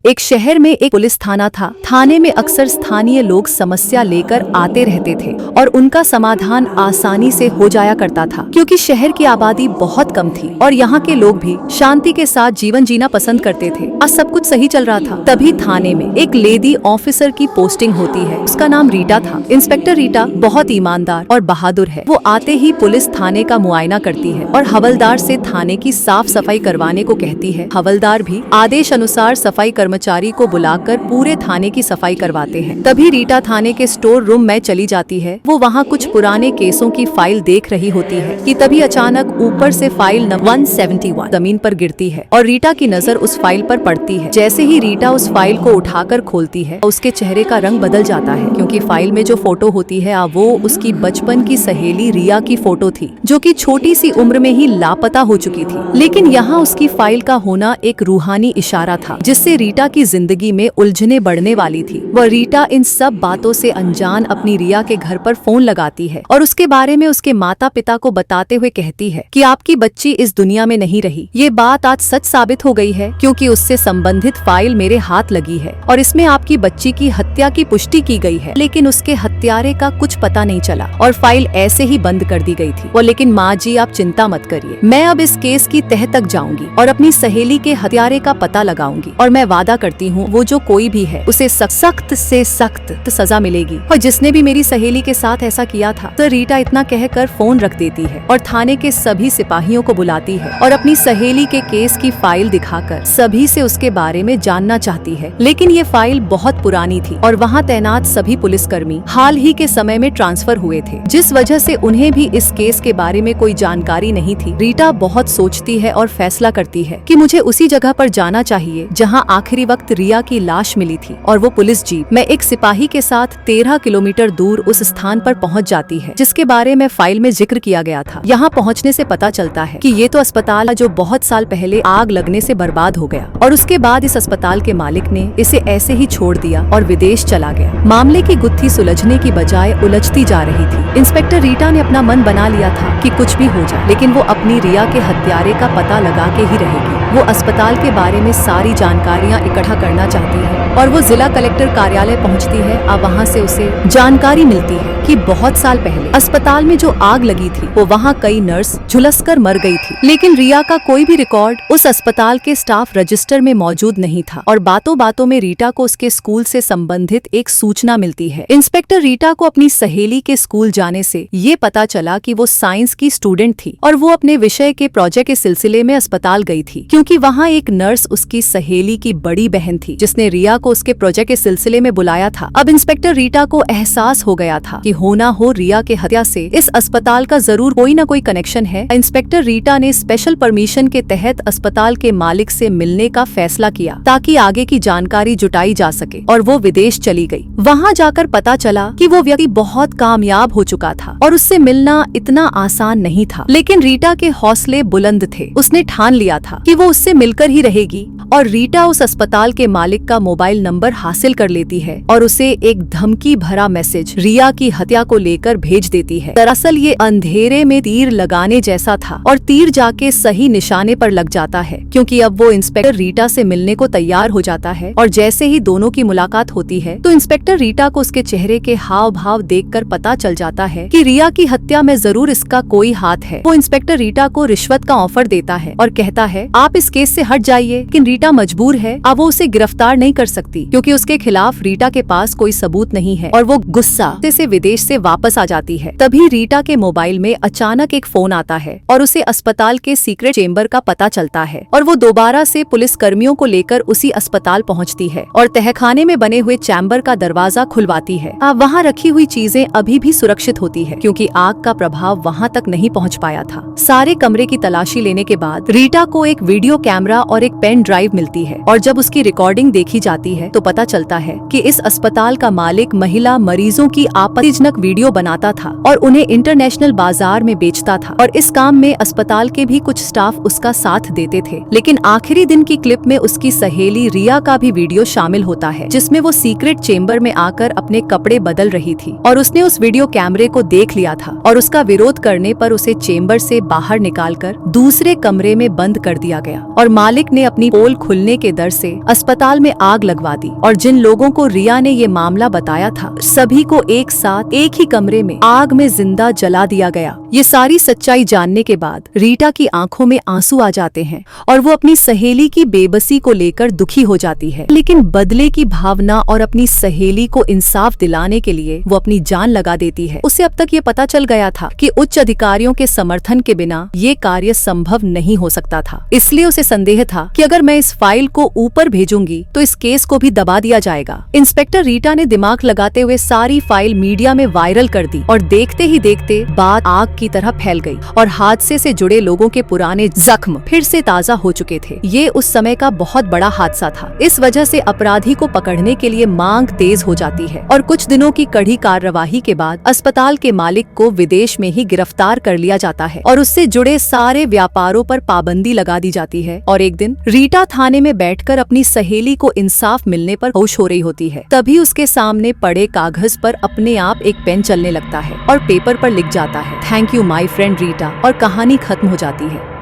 एक शहर में एक पुलिस थाना था। थाने में अक्सर स्थानीय लोग समस्या लेकर आते रहते थे और उनका समाधान आसानी से हो जाया करता था, क्योंकि शहर की आबादी बहुत कम थी और यहाँ के लोग भी शांति के साथ जीवन जीना पसंद करते थे और सब कुछ सही चल रहा था। तभी थाने में एक लेडी ऑफिसर की पोस्टिंग होती है। उसका नाम रीटा था। इंस्पेक्टर रीटा बहुत ईमानदार और बहादुर है। वो आते ही पुलिस थाने का मुआयना करती है और हवलदार से थाने की साफ सफाई करवाने को कहती है। हवलदार भी आदेश अनुसार सफाई कर्मचारी को बुलाकर पूरे थाने की सफाई करवाते हैं। तभी रीटा थाने के स्टोर रूम में चली जाती है। वो वहाँ कुछ पुराने केसों की फाइल देख रही होती है कि तभी अचानक ऊपर से फाइल 171 जमीन पर गिरती है और रीटा की नजर उस फाइल पर पड़ती है। जैसे ही रीटा उस फाइल को उठाकर खोलती है, उसके चेहरे का रंग बदल जाता है, क्योंकि फाइल में जो फोटो होती है वो उसकी बचपन की सहेली रिया की फोटो थी, जो कि छोटी सी उम्र में ही लापता हो चुकी थी। लेकिन यहाँ उसकी फाइल का होना एक रूहानी इशारा था, जिससे रीटा की जिंदगी में उलझने बढ़ने वाली थी। वह रीटा इन सब बातों से अनजान अपनी रिया के घर पर फोन लगाती है और उसके बारे में उसके माता पिता को बताते हुए कहती है कि आपकी बच्ची इस दुनिया में नहीं रही। ये बात आज सच साबित हो गई है, क्योंकि उससे संबंधित फाइल मेरे हाथ लगी है और इसमें आपकी बच्ची की हत्या की पुष्टि की गई है, लेकिन उसके हत्यारे का कुछ पता नहीं चला और फाइल ऐसे ही बंद कर दी गई थी। और लेकिन माँ जी आप चिंता मत करिए, मैं अब इस केस की तह तक जाऊंगी और अपनी सहेली के हत्यारे का पता लगाऊंगी और मैं वादा करती हूँ वो जो कोई भी है उसे सख्त से सख्त सजा मिलेगी, और जिसने भी मेरी सहेली के साथ ऐसा किया था। तो रीटा इतना कहकर फोन रख देती है और थाने के सभी सिपाहियों को बुलाती है और अपनी सहेली के केस की फाइल दिखाकर सभी से उसके बारे में जानना चाहती है। लेकिन ये फाइल बहुत पुरानी थी और वहाँ तैनात सभी पुलिसकर्मी हाल ही के समय में ट्रांसफर हुए थे, जिस वजह से उन्हें भी इस केस के बारे में कोई जानकारी नहीं थी। रीटा बहुत सोचती है और फैसला करती है कि मुझे उसी जगह पर जाना चाहिए जहाँ आखिरी वक्त रिया की लाश मिली थी, और वो पुलिस जीप में एक सिपाही के साथ 13 किलोमीटर दूर उस स्थान पर पहुँच जाती है जिसके बारे में फाइल में जिक्र किया गया था। यहाँ पहुँचने से पता चलता है कि ये तो अस्पताल जो बहुत साल पहले आग लगने से बर्बाद हो गया और उसके बाद इस अस्पताल के मालिक ने इसे ऐसे ही छोड़ दिया और विदेश चला गया। मामले की गुत्थी सुलझने की बजाय उलझती जा रही थी। इंस्पेक्टर रीटा ने अपना मन बना लिया था कि कुछ भी हो जाए, लेकिन वो अपनी रिया के हत्यारे का पता लगा के ही रहेगी। वो अस्पताल के बारे में सारी जानकारियाँ इकट्ठा करना चाहती है और वो जिला कलेक्टर कार्यालय पहुँचती है। अब वहाँ से उसे जानकारी मिलती है कि बहुत साल पहले अस्पताल में जो आग लगी थी वो वहाँ कई नर्स झुलसकर मर गई थी, लेकिन रिया का कोई भी रिकॉर्ड उस अस्पताल के स्टाफ रजिस्टर में मौजूद नहीं था। और बातों बातों में रीटा को उसके स्कूल से संबंधित एक सूचना मिलती है। इंस्पेक्टर रीटा को अपनी सहेली के स्कूल जाने से ये पता चला कि वो साइंस की स्टूडेंट थी और वो अपने विषय के प्रोजेक्ट के सिलसिले में अस्पताल गई थी, क्योंकि वहाँ एक नर्स उसकी सहेली की बड़ी बहन थी जिसने रिया को उसके प्रोजेक्ट के सिलसिले में बुलाया था। अब इंस्पेक्टर रीटा को एहसास हो गया था कि हो ना हो रिया के हत्या से इस अस्पताल का जरूर कोई ना कोई कनेक्शन है। इंस्पेक्टर रीटा ने स्पेशल परमिशन के तहत अस्पताल के मालिक से मिलने का फैसला किया ताकि आगे की जानकारी जुटाई जा सके, और वो विदेश चली गई। वहाँ जाकर पता चला कि वो व्यक्ति बहुत कामयाब हो चुका था और उससे मिलना इतना आसान नहीं था, लेकिन रीटा के हौसले बुलंद थे। उसने ठान लिया था कि वो उससे मिलकर ही रहेगी, और रीटा उस अस्पताल के मालिक का मोबाइल नंबर हासिल कर लेती है और उसे एक धमकी भरा मैसेज रिया की हत्या को लेकर भेज देती है। दरअसल ये अंधेरे में तीर लगाने जैसा था और तीर जाके सही निशाने पर लग जाता है, क्योंकि अब वो इंस्पेक्टर रीटा से मिलने को तैयार हो जाता है। और जैसे ही दोनों की मुलाकात होती है तो इंस्पेक्टर रीटा को उसके चेहरे के हाव भाव देखकर पता चल जाता है कि रिया की हत्या में जरूर इसका कोई हाथ है। वो इंस्पेक्टर रीटा को रिश्वत का ऑफर देता है और कहता है आप इस केस से हट जाइए, लेकिन रीटा मजबूर है। अब वो उसे गिरफ्तार नहीं कर सकती क्योंकि उसके खिलाफ रीटा के पास कोई सबूत नहीं है, और वो गुस्सा से विदेश से वापस आ जाती है। तभी रीटा के मोबाइल में अचानक एक फोन आता है और उसे अस्पताल के सीक्रेट चेंबर का पता चलता है, और वो दोबारा से पुलिस कर्मियों को लेकर उसी अस्पताल पहुंचती है और तहखाने में बने हुए चैम्बर का दरवाजा खुलवाती है। वहाँ रखी हुई चीजें अभी भी सुरक्षित होती है, क्योंकि आग का प्रभाव वहाँ तक नहीं पहुँच पाया था। सारे कमरे की तलाशी लेने के बाद रीटा को एक वीडियो कैमरा और एक पेन ड्राइव मिलती है, और जब उसकी रिकॉर्डिंग देखी जाती जाती है तो पता चलता है कि इस अस्पताल का मालिक महिला मरीजों की आपत्तिजनक वीडियो बनाता था और उन्हें इंटरनेशनल बाजार में बेचता था, और इस काम में अस्पताल के भी कुछ स्टाफ उसका साथ देते थे। लेकिन आखिरी दिन की क्लिप में उसकी सहेली रिया का भी वीडियो शामिल होता है, जिसमें वो सीक्रेट चेंबर में आकर अपने कपड़े बदल रही थी, और उसने उस वीडियो कैमरे को देख लिया था और उसका विरोध करने पर उसे चेंबर से बाहर निकालकर दूसरे कमरे में बंद कर दिया गया। और मालिक ने अपनी पोल खुलने के डर से अस्पताल में आग लगवा दी, और जिन लोगों को रिया ने ये मामला बताया था सभी को एक साथ एक ही कमरे में आग में जिंदा जला दिया गया। ये सारी सच्चाई जानने के बाद रीटा की आंखों में आंसू आ जाते हैं और वो अपनी सहेली की बेबसी को लेकर दुखी हो जाती है, लेकिन बदले की भावना और अपनी सहेली को इंसाफ दिलाने के लिए वो अपनी जान लगा देती है। उसे अब तक ये पता चल गया था कि उच्च अधिकारियों के समर्थन के बिना ये कार्य संभव नहीं हो सकता था, इसलिए उसे संदेह था कि अगर मैं इस फाइल को ऊपर भेजूंगी तो इस केस को भी दबा दिया जाएगा। इंस्पेक्टर रीटा ने दिमाग लगाते हुए सारी फाइल मीडिया में वायरल कर दी, और देखते ही देखते बात आग की तरह फैल गई और हादसे से जुड़े लोगों के पुराने जख्म फिर से ताजा हो चुके थे। ये उस समय का बहुत बड़ा हादसा था। इस वजह से अपराधी को पकड़ने के लिए मांग तेज हो जाती है, और कुछ दिनों की कड़ी कार्यवाही के बाद अस्पताल के मालिक को विदेश में ही गिरफ्तार कर लिया जाता है और उससे जुड़े सारे व्यापारों पर पाबंदी लगा दी जाती है। और एक दिन रीटा थाने में बैठकर अपनी सहेली को इंसाफ मिलने पर खुश हो रही होती है, तभी उसके सामने पड़े कागज पर अपने आप एक पेन चलने लगता है और पेपर पर लिख जाता है, thank you my friend Rita, और कहानी खत्म हो जाती है।